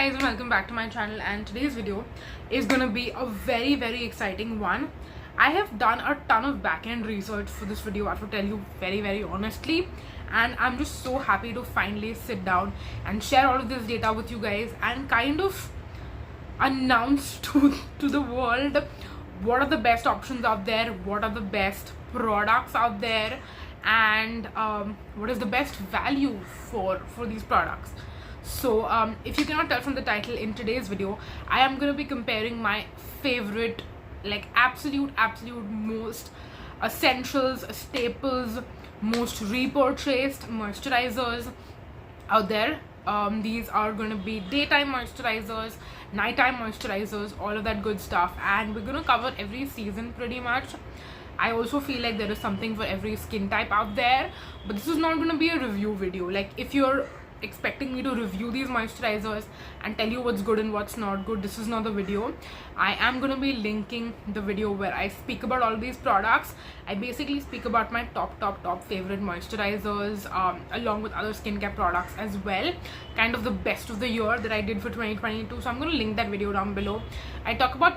guys, and welcome back to my channel. And today's video is gonna be a very exciting one. I have done a ton of back-end research for this video, I have to tell you very honestly, and I'm just so happy to finally sit down and share all of this data with you guys and kind of announce to the world what are the best options out there, what are the best products out there, and what is the best value for these products. So if you cannot tell from the title, in today's video I am going to be comparing my favorite, like absolute most essentials, staples, most repurchased moisturizers out there. These are going to be daytime moisturizers, nighttime moisturizers, all of that good stuff, and we're going to cover every season pretty much. I also feel like there is something for every skin type out there, but this is not going to be a review video. Like, if you're expecting me to review these moisturizers and tell you what's good and what's not good, this is not the video. I am going to be linking the video where I speak about all these products. I basically speak about my top favorite moisturizers, along with other skincare products as well, kind of the best of the year that I did for 2022. So I'm going to link that video down below. I talk about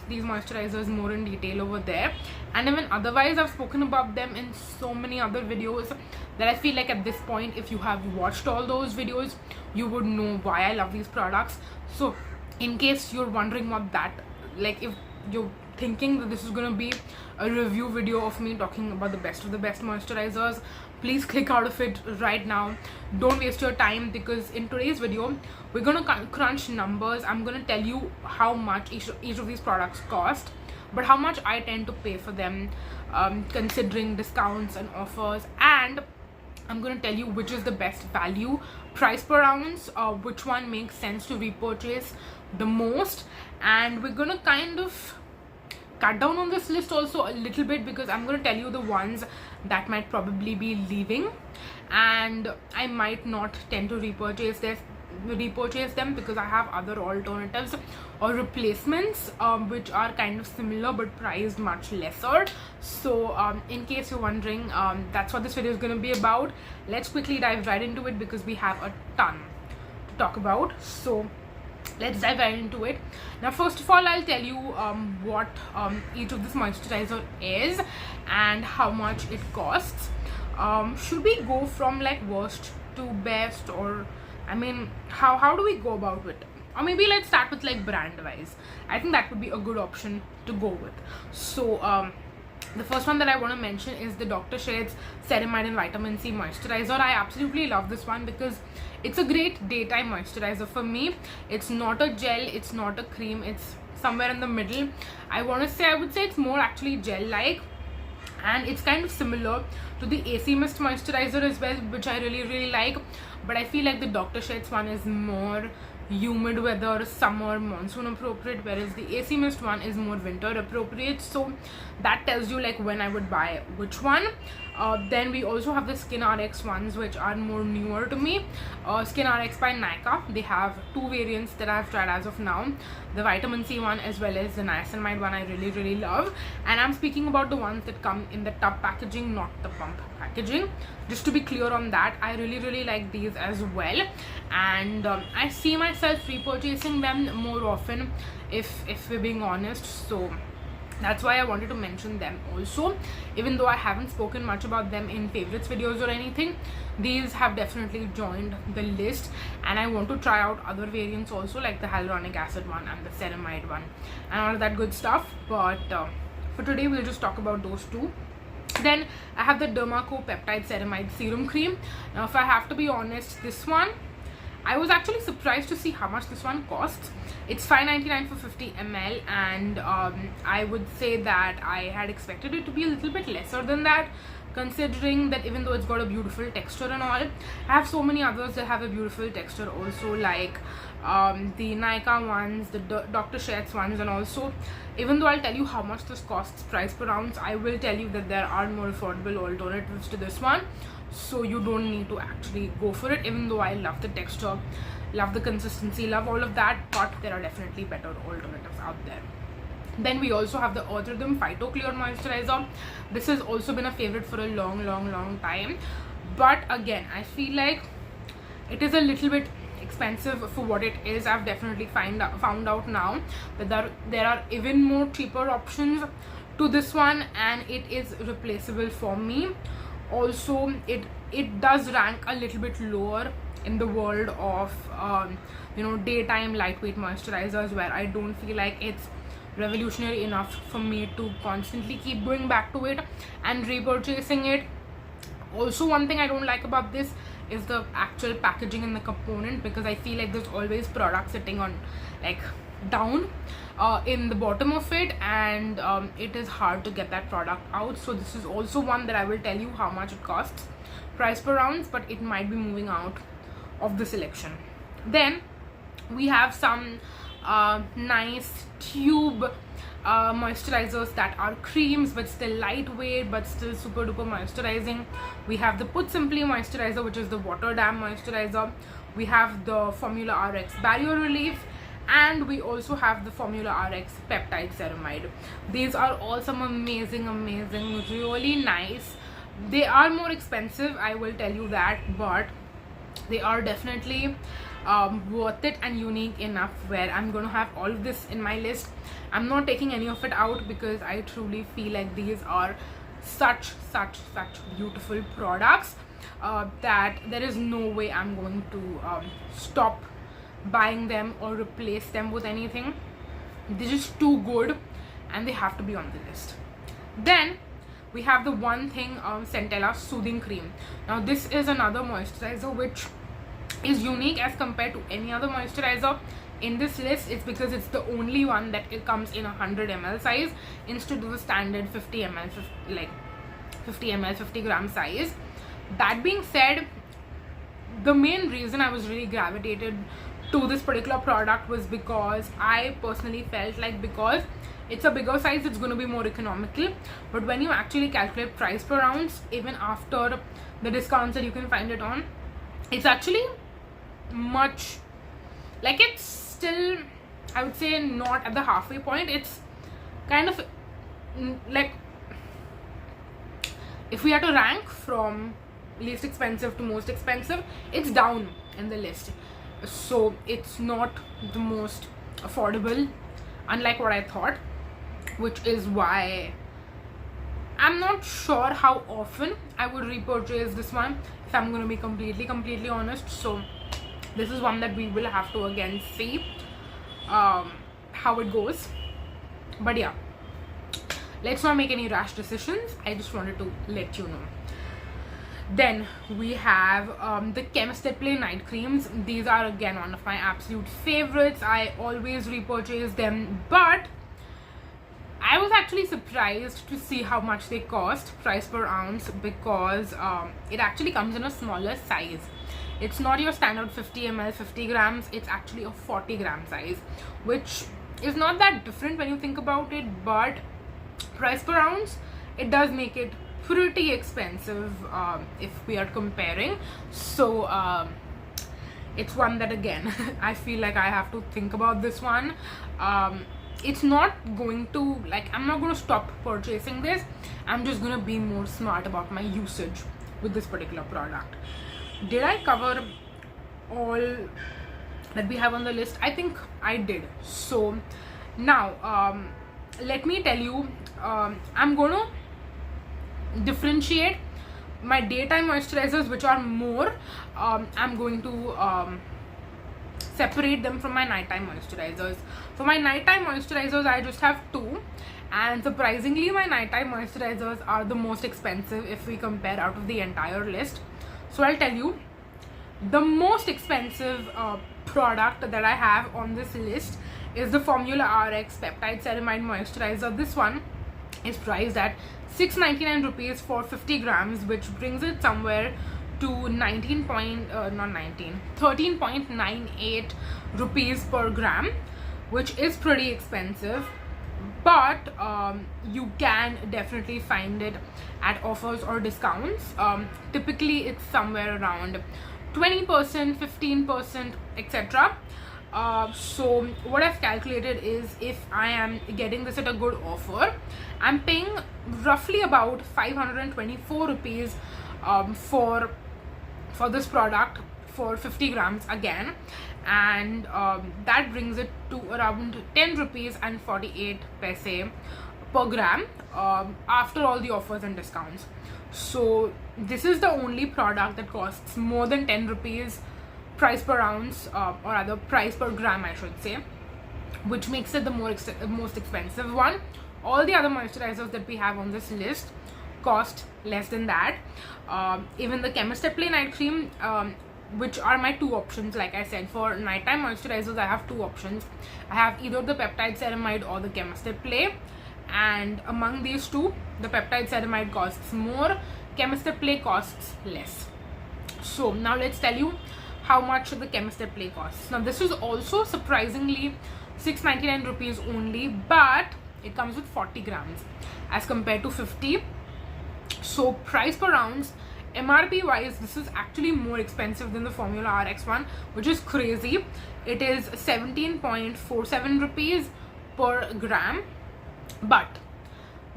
these moisturizers more in detail over there, and even otherwise I've spoken about them in so many other videos that I feel like at this point, if you have watched all those videos, you would know why I love these products. So in case you're wondering what that, like, if you're thinking that this is going to be a review video of me talking about the best of the best moisturizers, please click out of it right now. Don't waste your time, because in today's video we're going to crunch numbers. I'm going to tell you how much each of these products cost, but how much I tend to pay for them, considering discounts and offers, and I'm going to tell you which is the best value price per ounce, which one makes sense to repurchase the most. And we're going to kind of cut down on this list also a little bit, because I'm going to tell you the ones that might probably be leaving and I might not tend to repurchase them because I have other alternatives or replacements which are kind of similar but priced much lesser. So in case you're wondering, that's what this video is going to be about. Let's quickly dive right into it, because we have a ton to talk about. So let's dive right into it. Now, first of all, I'll tell you what each of this moisturizer is and how much it costs. Should we go from like worst to best, or I mean, how do we go about it? Or maybe let's start with like brand wise. I think that would be a good option to go with. So the first one that I want to mention is the Dr. Sheths Ceramide and Vitamin C Moisturizer. I absolutely love this one because it's a great daytime moisturizer for me. It's not a gel, it's not a cream, it's somewhere in the middle. I would say it's more actually gel-like, and it's kind of similar to the ACMist Moisturizer as well, which I really like. But I feel like the Dr. Sheths one is more humid weather, summer, monsoon appropriate, whereas the ACMist one is more winter appropriate. So that tells you like when I would buy which one. Then we also have the Skinrx ones, which are more newer to me. Skinrx by Nykaa, they have two variants that I've tried as of now, the vitamin C one as well as the niacinamide one. I really love, and I'm speaking about the ones that come in the tub packaging, not the pump packaging, just to be clear on that. I really like these as well, and I see myself repurchasing them more often if we're being honest. So that's why I wanted to mention them also, even though I haven't spoken much about them in favorites videos or anything. These have definitely joined the list, and I want to try out other variants also, like the hyaluronic acid one and the ceramide one and all of that good stuff. But for today we'll just talk about those two. Then I have the Dermaco Peptide Ceramide Serum Cream. Now, if I have to be honest, this one I was actually surprised to see how much this one costs. It's $5.99 for 50 ml, and I would say that I had expected it to be a little bit lesser than that, considering that even though it's got a beautiful texture and all, I have so many others that have a beautiful texture also, like the Nykaa ones, the Dr. Sheths ones, and also, even though I'll tell you how much this costs price per ounce, I will tell you that there are more affordable alternatives to this one. So you don't need to actually go for it, even though I love the texture, love the consistency, love all of that, but there are definitely better alternatives out there. Then we also have the Earth Rhythm Phyto Clear Moisturizer. This has also been a favorite for a long time, but again I feel like it is a little bit expensive for what it is. I've definitely found out now that there are even more cheaper options to this one, and it is replaceable for me. Also, it does rank a little bit lower in the world of daytime lightweight moisturizers, where I don't feel like it's revolutionary enough for me to constantly keep going back to it and repurchasing it. Also, one thing I don't like about this is the actual packaging and the component, because I feel like there's always product sitting on like down in the bottom of it, and it is hard to get that product out. So this is also one that I will tell you how much it costs, price per ounce, but it might be moving out of the selection. Then we have some nice tube moisturizers that are creams but still lightweight but still super duper moisturizing. We have the Simply Moisturizer, which is the water dam moisturizer. We have the Formularx barrier relief, and we also have the Formularx peptide ceramide. These are all some amazing, really nice. They are more expensive, I will tell you that, but they are definitely worth it and unique enough where I'm gonna have all of this in my list. I'm not taking any of it out because I truly feel like these are such beautiful products that there is no way I'm going to stop buying them or replace them with anything. They're just too good and they have to be on the list. Then we have the One Thing Centella Soothing Cream. Now this is another moisturizer which is unique as compared to any other moisturizer in this list. It's because it's the only one that it comes in 100 ml size instead of the standard 50 ml 50 gram size. That being said, the main reason I was really gravitated to this particular product was because I personally felt like, because it's a bigger size, it's going to be more economical, but when you actually calculate price per ounce, even after the discounts that you can find it on, it's actually much, like, it's still, I would say, not at the halfway point. It's kind of like, if we had to rank from least expensive to most expensive, it's down in the list. So it's not the most affordable, unlike what I thought, which is why I'm not sure how often I would repurchase this one, if I'm going to be completely honest. So this is one that we will have to again see how it goes. But yeah, let's not make any rash decisions. I just wanted to let you know. Then we have the Chemist Play night creams. These are again one of my absolute favorites. I always repurchase them, but I was actually surprised to see how much they cost price per ounce, because it actually comes in a smaller size. It's not your standard 50 ml 50 grams, it's actually a 40 gram size, which is not that different when you think about it, but price per ounce, it does make it pretty expensive if we are comparing. So it's one that, again, I feel like I have to think about this one. It's not going to, like, I'm not going to stop purchasing this. I'm just going to be more smart about my usage with this particular product. Did I cover all that we have on the list? I think I did. So now let me tell you, I'm going to differentiate my daytime moisturizers, which are more, I'm going to separate them from my nighttime moisturizers. For my nighttime moisturizers, I just have two, and surprisingly my nighttime moisturizers are the most expensive if we compare out of the entire list. So I'll tell you, the most expensive product that I have on this list is the Formularx Peptide Ceramide Moisturizer. This one is priced at 699 rupees for 50 grams, which brings it somewhere to 13.98 rupees per gram, which is pretty expensive. But you can definitely find it at offers or discounts. Typically it's somewhere around 20%, 15%, etc. So what I've calculated is, if I am getting this at a good offer, I'm paying roughly about 524 rupees for this product for 50 grams again, and that brings it to around 10 rupees and 48 paise per gram after all the offers and discounts. So this is the only product that costs more than 10 rupees price per ounce, or rather price per gram I should say, which makes it the most expensive one. All the other moisturizers that we have on this list cost less than that. Even the Chemist Play Night Cream, which are my two options. Like I said, for nighttime moisturizers I have two options. I have either the Peptide Ceramide or the Chemist Play, and among these two, the Peptide Ceramide costs more, Chemist Play costs less. So now let's tell you how much the Chemist Play costs. Now this is also surprisingly 699 rupees only, but it comes with 40 grams as compared to 50. So price per ounce, MRP wise, this is actually more expensive than the Formularx one, which is crazy. It is 17.47 rupees per gram. But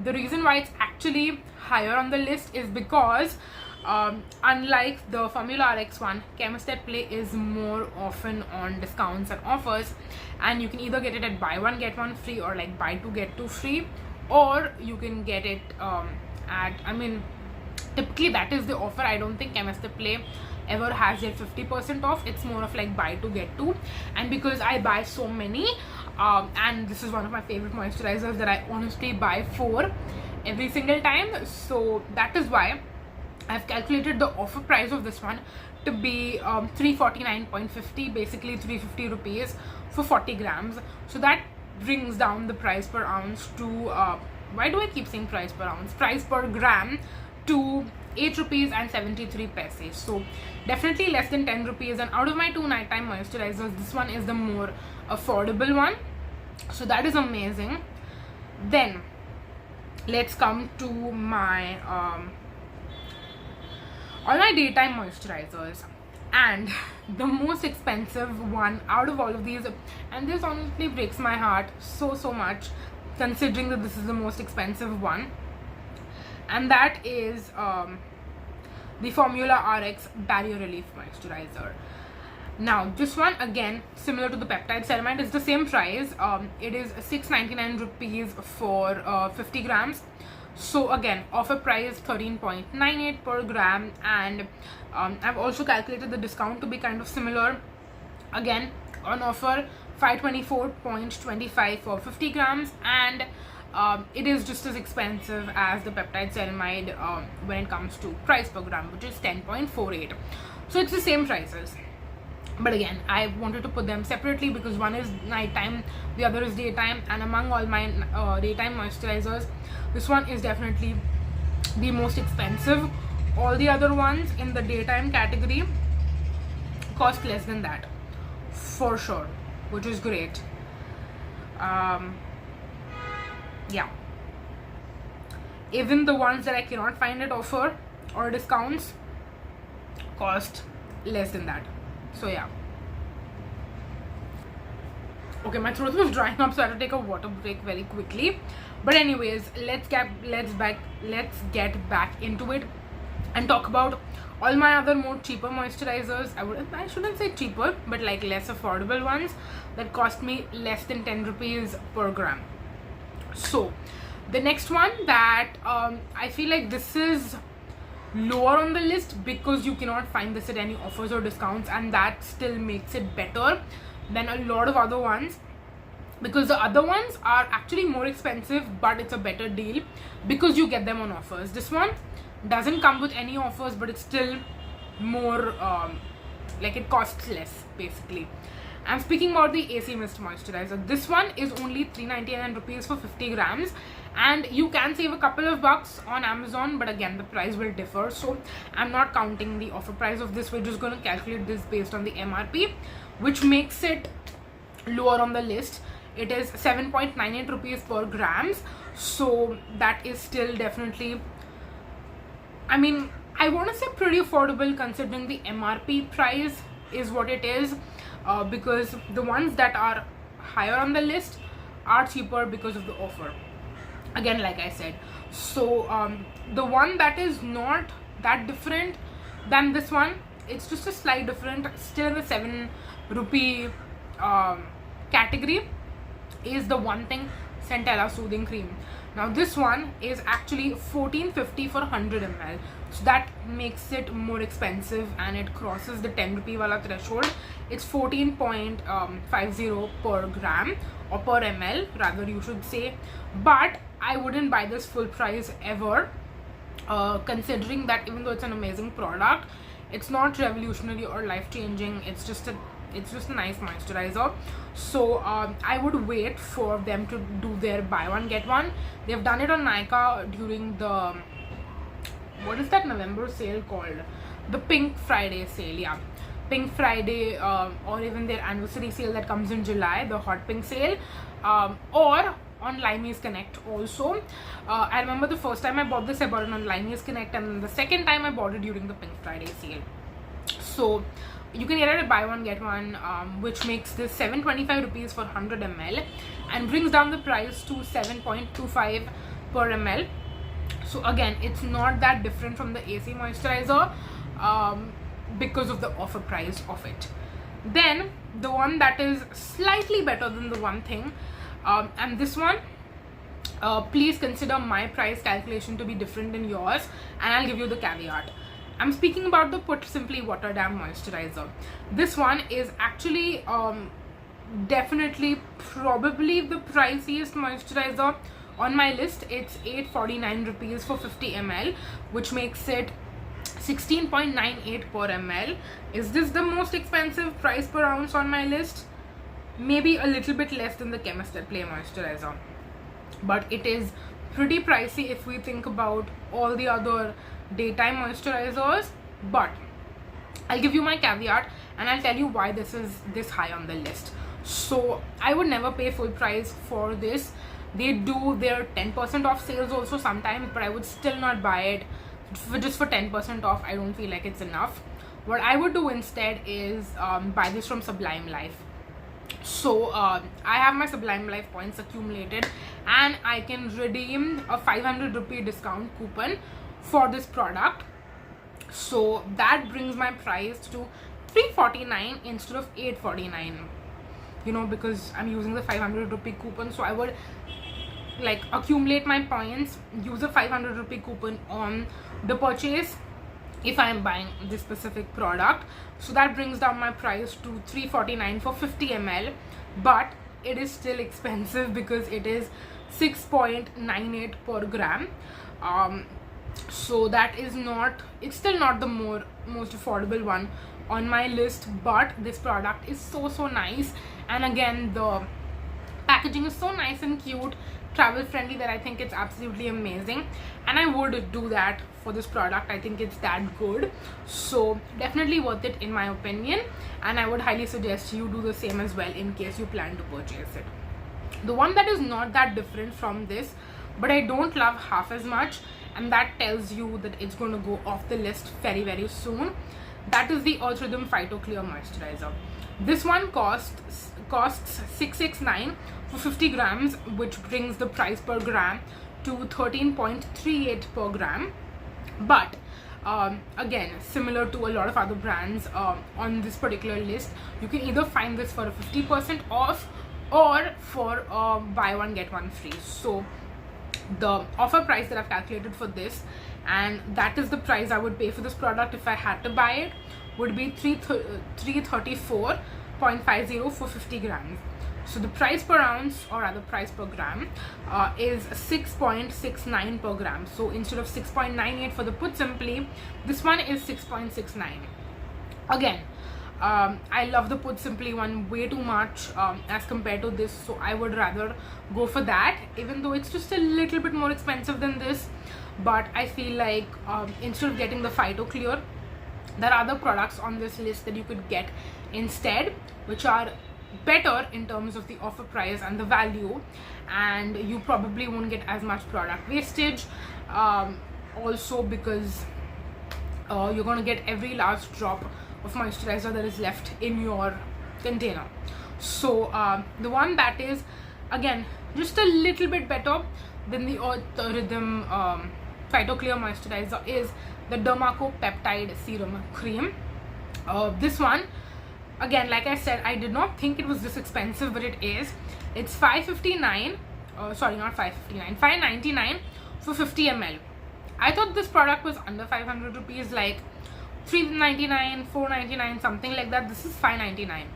the reason why it's actually higher on the list is because unlike the Formularx one, Chemist Play is more often on discounts and offers, and you can either get it at buy one get one free, or like buy two get two free, or you can get it at, I mean, typically that is the offer. I don't think Chemist Play ever has their 50% off. It's more of like buy two get two, and because I buy so many, and this is one of my favorite moisturizers that I honestly buy for every single time, so that is why I've calculated the offer price of this one to be 349.50, basically 350 rupees for 40 grams. So that brings down the price per ounce to why do I keep saying price per ounce, price per gram, to 8 rupees and 73 paise. So definitely less than 10 rupees, and out of my two nighttime moisturizers, this one is the more affordable one, so that is amazing. Then let's come to my all my daytime moisturizers, and the most expensive one out of all of these, and this honestly breaks my heart so much considering that this is the most expensive one, and that is the Formularx Barrier Relief Moisturizer. Now this one, again similar to the Peptide Ceramide, is the same price. It is 699 rupees for 50 grams. So again, offer price 13.98 per gram, and I've also calculated the discount to be kind of similar. Again, on offer 524.25 for 50 grams, and it is just as expensive as the Peptide Ceramide when it comes to price per gram, which is 10.48. So it's the same prices. But again, I wanted to put them separately because one is nighttime, the other is daytime, and among all my daytime moisturizers, this one is definitely the most expensive. All the other ones in the daytime category cost less than that for sure, which is great. Yeah, even the ones that I cannot find at offer or discounts cost less than that. So yeah. Okay, my throat was drying up, so I had to take a water break very quickly. But anyways, let's get back into it and talk about all my other more cheaper moisturizers. I shouldn't say cheaper, but like less affordable ones that cost me less than 10 rupees per gram. So the next one that I feel like this is lower on the list because you cannot find this at any offers or discounts, and that still makes it better than a lot of other ones, because the other ones are actually more expensive, but it's a better deal because you get them on offers. This one doesn't come with any offers, but it's still more like it costs less basically. I'm speaking about the ACMist Moisturizer. This one is only 399 rupees for 50 grams, and you can save a couple of bucks on Amazon, but again the price will differ, so I'm not counting the offer price of this. We're just going to calculate this based on the MRP, which makes it lower on the list. It is 7.98 rupees per grams, so that is still definitely, I mean, I want to say pretty affordable considering the MRP price is what it is, because the ones that are higher on the list are cheaper because of the offer, again like I said. So the one that is not that different than this one it's just a slight different, still in the 7 rupee category, is the One Thing Centella Soothing Cream. Now this one is actually 14.50 for 100 ml, so that makes it more expensive and it crosses the 10 rupee wala threshold. It's 14.50 per gram, or per ml rather you should say, but I wouldn't buy this full price ever, considering that even though it's an amazing product, it's not revolutionary or life changing. It's just a nice moisturizer. So I would wait for them to do their buy one get one. They've done it on Nykaa during the, what is that November sale called, the Pink Friday sale. Yeah, Pink Friday, or even their anniversary sale that comes in July, the Hot Pink sale, or on Lyme's Connect also. I remember the first time I bought this, I bought it on Lyme's Connect, and the second time I bought it during the Pink Friday sale. So you can get it at buy one get one, which makes this 725 rupees for 100 ml and brings down the price to 7.25 per ml. So again, it's not that different from the AC moisturizer because of the offer price of it. Then the one that is slightly better than the One Thing, and this one, please consider my price calculation to be different than yours, and I'll give you the caveat. I'm speaking about the Put Simply Water Dam Moisturizer. This one is actually definitely probably the priciest moisturizer on my list. It's 849 rupees for 50 ml, which makes it 16.98 per ml. Is this the most expensive price per ounce on my list? Maybe a little bit less than the Chemist Play moisturizer, but it is pretty pricey if we think about all the other daytime moisturizers. But I'll give you my caveat and I'll tell you why this is this high on the list. So I would never pay full price for this. They do their 10% off sales also sometimes, but I would still not buy it just for 10% off. I don't feel like it's enough. What I would do instead is buy this from Sublime Life. So I have my Sublime Life points accumulated and I can redeem a 500 rupee discount coupon for this product. So that brings my price to 349 instead of 849, you know, because I'm using the 500 rupee coupon. So I would like accumulate my points, use a 500 rupee coupon on the purchase if I'm buying this specific product. So that brings down my price to 349 for 50 ml, but it is still expensive because it is 6.98 per gram. So that is not, it's still not the most affordable one on my list, but this product is so nice, and again the packaging is so nice and cute, travel friendly, that I think it's absolutely amazing, and I would do that for this product. I think it's that good, so definitely worth it in my opinion, and I would highly suggest you do the same as well in case you plan to purchase it. The one that is not that different from this but I don't love half as much, and that tells you that it's going to go off the list very soon, that is the Earth Rhythm Phyto Clear Moisturizer. This one costs 669 for 50 grams, which brings the price per gram to 13.38 per gram. But again, similar to a lot of other brands on this particular list, you can either find this for a 50% off or for buy one get one free. So the offer price that I've calculated for this, and that is the price I would pay for this product if I had to buy it, would be 334.50 for 50 grams. So the price per ounce, or rather price per gram, is 6.69 per gram. So instead of 6.98 for the Put Simply, this one is 6.69. Again, I love the Put Simply one way too much as compared to this, so I would rather go for that, even though it's just a little bit more expensive than this. But I feel like instead of getting the Phyto Clear, there are other products on this list that you could get instead, which are better in terms of the offer price and the value, and you probably won't get as much product wastage also, because you're going to get every last drop of moisturizer that is left in your container. So the one that is again just a little bit better than the Earth Rhythm Phyto Clear Moisturizer is the Dermaco Peptide Serum Cream. This one, again, like I said, I did not think it was this expensive, but it is. It's 559, sorry, not 559, 599 for 50 ml. I thought this product was under 500 rupees, like 399, 499, something like that. This is 599,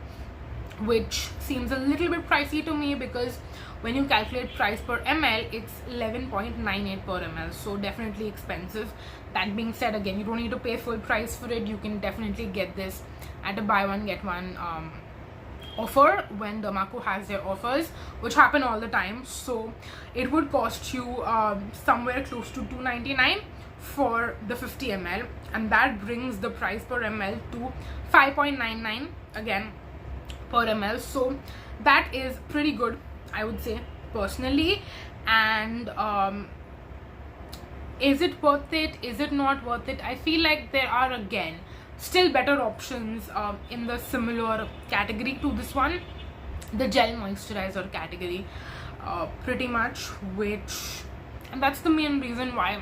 which seems a little bit pricey to me, because when you calculate price per ml, it's 11.98 per ml, so definitely expensive. That being said, again, you don't need to pay full price for it. You can definitely get this at a buy one get one offer when Dermaco has their offers, which happen all the time. So it would cost you somewhere close to 299 for the 50 ml, and that brings the price per ml to 5.99 again per ml. So that is pretty good, I would say, personally. And is it worth it? Is it not worth it? I feel like there are, again, still better options in the similar category to this one, the gel moisturizer category, pretty much, which, and that's the main reason why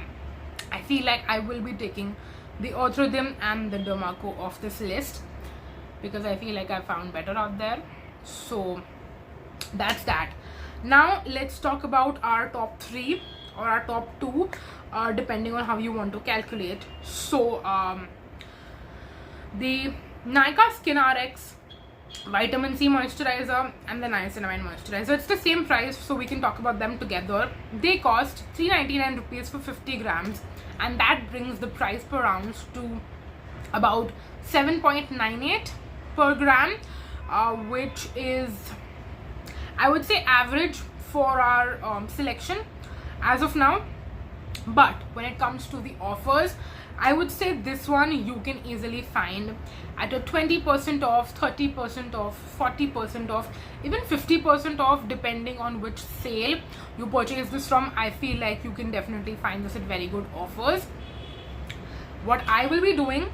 I feel like I will be taking the Orthodym and the Dermaco off this list, because I feel like I found better out there. So that's that. Now let's talk about our top 3 or our top 2, depending on how you want to calculate. So the Nykaa Skinrx Vitamin C Moisturizer and the Niacinamide Moisturizer, it's the same price, so we can talk about them together. They cost 399 rupees for 50 grams, and that brings the price per ounce to about 7.98 per gram, which is, I would say, average for our selection as of now. But when it comes to the offers, I would say this one you can easily find at a 20% off, 30% off, 40% off, even 50% off, depending on which sale you purchase this from. I feel like you can definitely find this at very good offers. What I will be doing,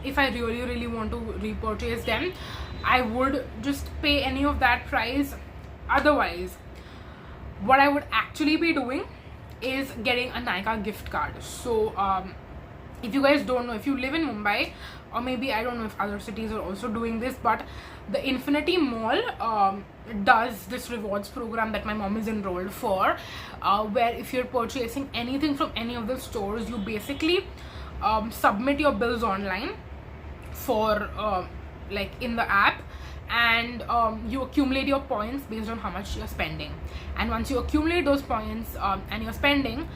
if I really want to repurchase them, I would just pay any of that price. Otherwise, what I would actually be doing is getting a Nykaa gift card. So if you guys don't know, if you live in Mumbai, or maybe I don't know if other cities are also doing this, but the Infinity Mall does this rewards program that my mom is enrolled for, where if you're purchasing anything from any of the stores, you basically submit your bills online for like in the app, and you accumulate your points based on how much you're spending. And once you accumulate those points and you're spending,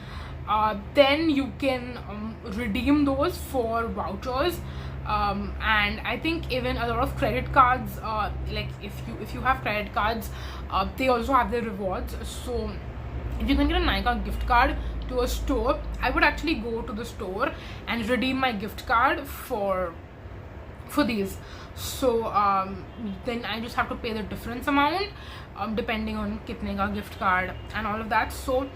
then you can redeem those for vouchers, and I think even a lot of credit cards, like if you have credit cards, they also have their rewards. So if you can get a Nykaa gift card to a store, I would actually go to the store and redeem my gift card for these. So then I just have to pay the difference amount depending on kitne ka gift card and all of that. So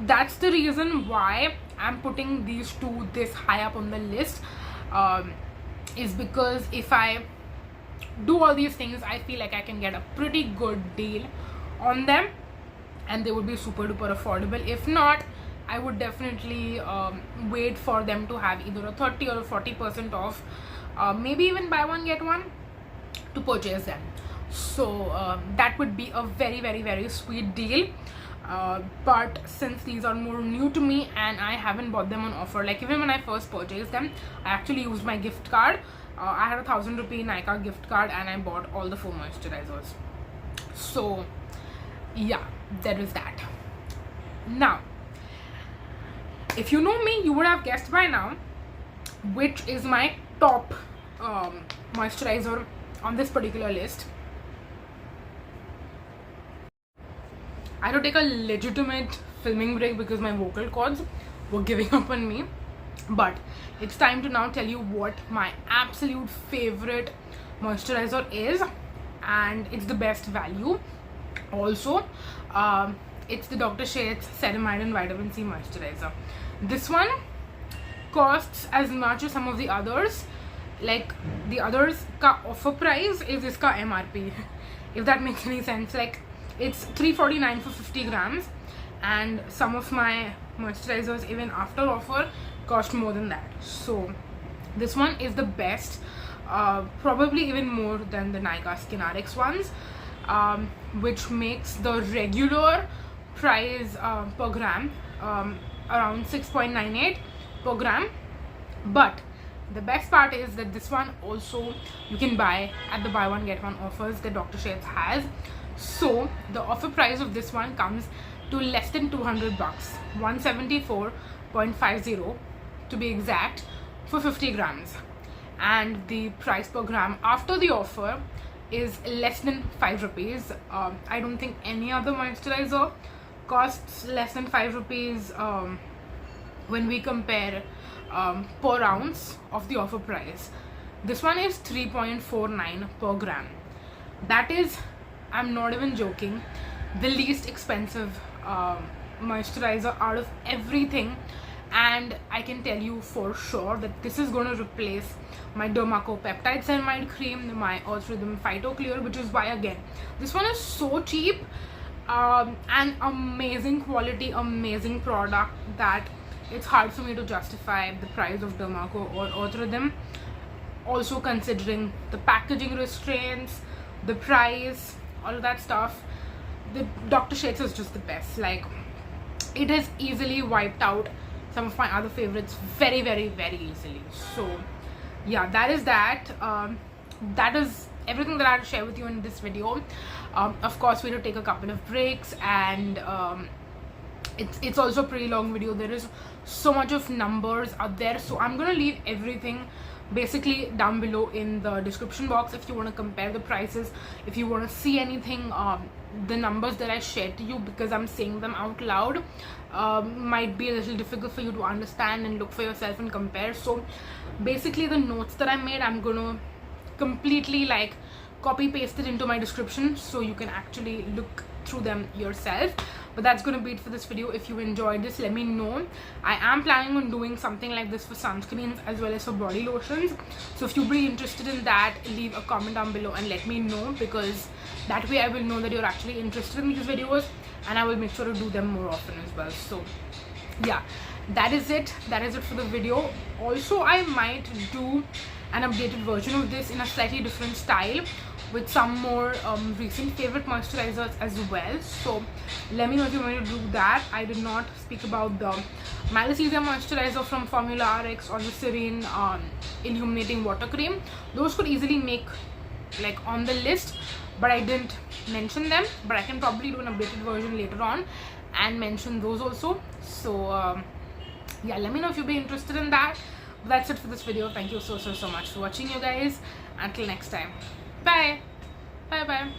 that's the reason why I'm putting these two this high up on the list, is because if I do all these things, I feel like I can get a pretty good deal on them, and they would be super duper affordable. If not, I would definitely wait for them to have either a 30 or a 40% off, maybe even buy one get one, to purchase them. So that would be a very sweet deal. But since these are more new to me and I haven't bought them on offer, like even when I first purchased them, I actually used my gift card. I had a 1,000 rupee Nykaa gift card and I bought all the 4 moisturizers. So yeah, there is that. Now, if you know me, you would have guessed by now which is my top moisturizer on this particular list. I had to take a legitimate filming break because my vocal cords were giving up on me. But it's time to now tell you what my absolute favorite moisturizer is, and it's the best value also. It's the Dr. Sheths Ceramide and Vitamin C Moisturizer. This one costs as much as some of the others. Like the others ka offer price is iska MRP, if that makes any sense. Like it's 349 for 50 grams, and some of my moisturizers even after offer cost more than that. So this one is the best probably even more than the Nykaa Skinrx ones, which makes the regular price per gram around 6.98 per gram. But the best part is that this one also you can buy at the buy one get one offers that Dr. Sheths has. So the offer price of this one comes to less than 200 bucks, 174.50 to be exact, for 50 grams. And the price per gram after the offer is less than 5 rupees. I don't think any other moisturizer costs less than 5 rupees when we compare per ounce of the offer price. This one is 3.49 per gram. That is, I'm not even joking, the least expensive moisturizer out of everything. And I can tell you for sure that this is going to replace my Dermaco Peptide Ceramide cream, my Earth Rhythm Phyto Clear, which is why again this one is so cheap and amazing quality, amazing product, that it's hard for me to justify the price of Dermaco or Earth Rhythm. Also considering the packaging restraints, the price, all of that stuff, the Dr. Sheths is just the best. Like, it has easily wiped out some of my other favorites very, very, very easily. So yeah, that is that. That is everything that I had to share with you in this video. Of course, we had to take a couple of breaks, and it's also a pretty long video. There is so much of numbers out there, so I'm gonna leave everything basically down below in the description box if you want to compare the prices, if you want to see anything. The numbers that I shared to you, because I'm saying them out loud, might be a little difficult for you to understand and look for yourself and compare. So basically the notes that I made, I'm gonna completely like copy paste it into my description so you can actually look through them yourself. But that's gonna be it for this video. If you enjoyed this, let me know. I am planning on doing something like this for sunscreens as well as for body lotions, so if you'd be interested in that, leave a comment down below and let me know, because that way I will know that you're actually interested in these videos, and I will make sure to do them more often as well. So yeah, that is it for the video. Also, I might do an updated version of this in a slightly different style with some more recent favorite moisturizers as well. So let me know if you want to do that. I did not speak about the Moisturizers moisturizer from Formularx or the Serene illuminating water cream. Those could easily make like on the list, but I didn't mention them. But I can probably do an updated version later on and mention those also. So yeah, let me know if you'd be interested in that. That's it for this video. Thank you so much for watching, you guys. Until next time, bye bye.